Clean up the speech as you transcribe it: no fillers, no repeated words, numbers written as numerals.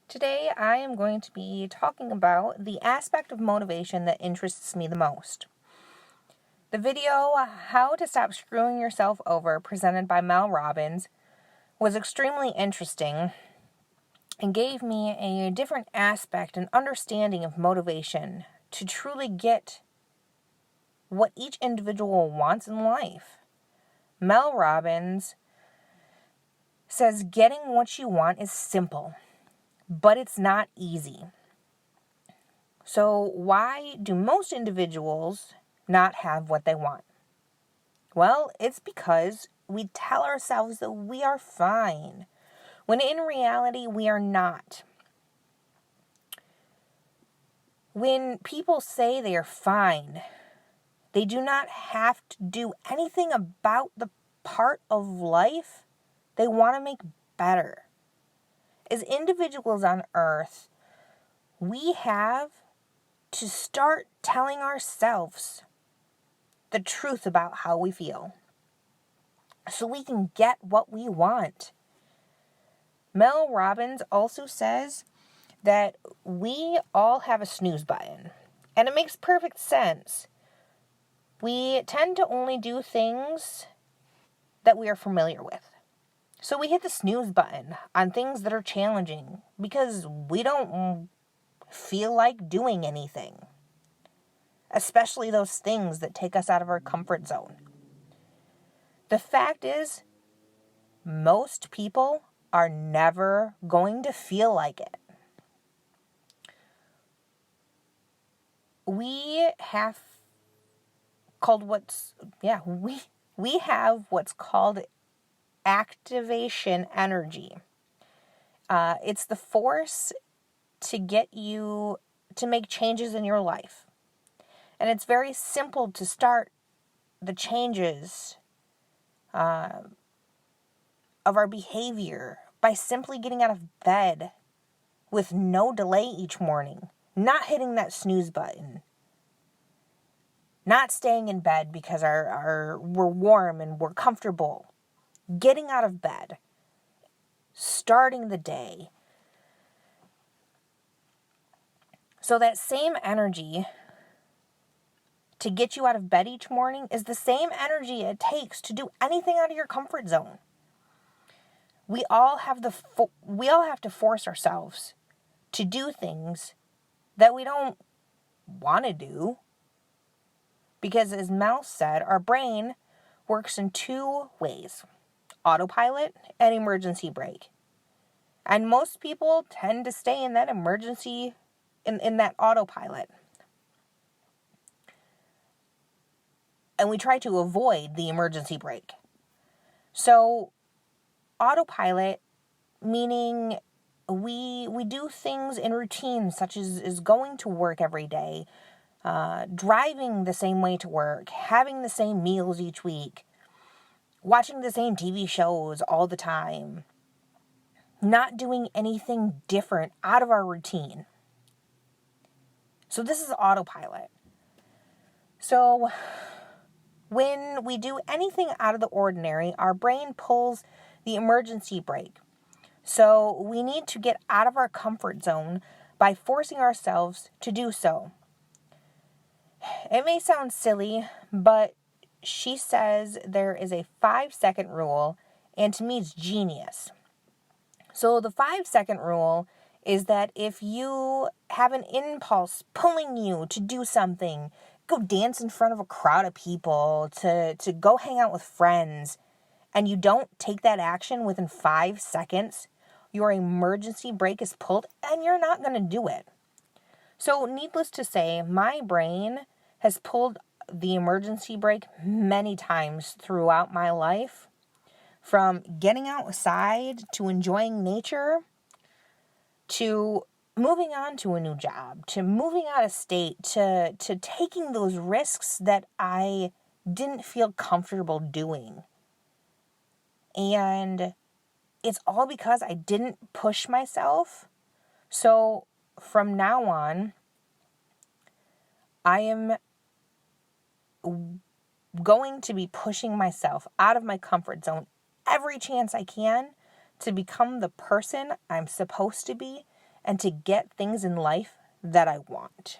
Today I am going to be talking about the aspect of motivation that interests me the most. The video, How to Stop Screwing Yourself Over, presented by Mel Robbins, was extremely interesting and gave me a different aspect and understanding of motivation to truly get what each individual wants in life. Mel Robbins says getting what you want is simple, but it's not easy. So why do most individuals not have what they want? Well, it's because we tell ourselves that we are fine, when in reality we are not. When people say they are fine, they do not have to do anything about the part of life they want to make better. As individuals on earth, we have to start telling ourselves the truth about how we feel so we can get what we want. Mel Robbins also says that we all have a snooze button, and it makes perfect sense. We tend to only do things that we are familiar with. So we hit the snooze button on things that are challenging because we don't feel like doing anything, especially those things that take us out of our comfort zone. The fact is, most people are never going to feel like it. We have what's called activation energy. It's the force to get you to make changes in your life. And it's very simple to start the changes of our behavior by simply getting out of bed with no delay each morning, not hitting that snooze button, not staying in bed because we're warm and we're comfortable, getting out of bed, starting the day. So that same energy to get you out of bed each morning is the same energy it takes to do anything out of your comfort zone. We all have to force ourselves to do things that we don't want to do. Because as Mel said, our brain works in two ways: autopilot and emergency brake. And most people tend to stay in that in that autopilot. And we try to avoid the emergency brake. So autopilot, meaning we do things in routine, such as going to work every day, driving the same way to work, having the same meals each week, watching the same TV shows all the time, not doing anything different out of our routine. So this is autopilot. So when we do anything out of the ordinary, our brain pulls the emergency brake. So we need to get out of our comfort zone by forcing ourselves to do so. It may sound silly, but she says there is a 5-second rule, and to me it's genius. So the 5-second rule is that if you have an impulse pulling you to do something, go dance in front of a crowd of people, to go hang out with friends, and you don't take that action within 5 seconds, your emergency brake is pulled and you're not going to do it. So needless to say, my brain has pulled the emergency brake many times throughout my life, from getting outside to enjoying nature, to moving on to a new job, to moving out of state, to taking those risks that I didn't feel comfortable doing. And it's all because I didn't push myself. So from now on, I am going to be pushing myself out of my comfort zone every chance I can to become the person I'm supposed to be and to get things in life that I want.